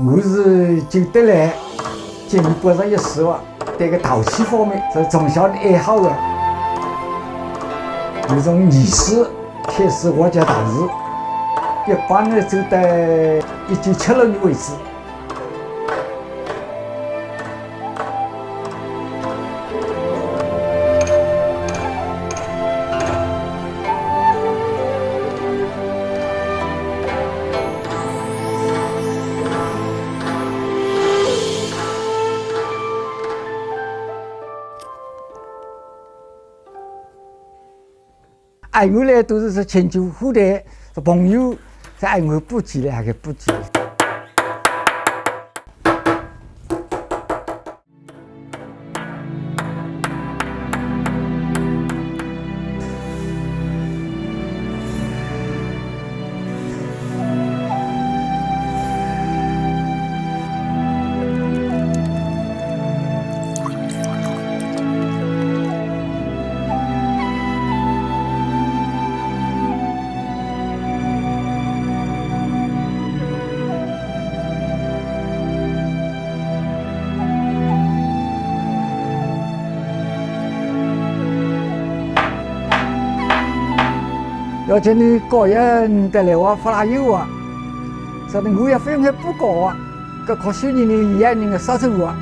我是就得来今年81岁了，对个陶器方面是从小的爱好的。我从20岁开始画家陶瓷，一般呢就到1976年为止。爱我呢都是亲戚后代、朋友在爱我布置的，还给布置。要叫你高人得来话发拉油啊，说的我也费用还不高啊，搿靠修人的一样人的杀手啊。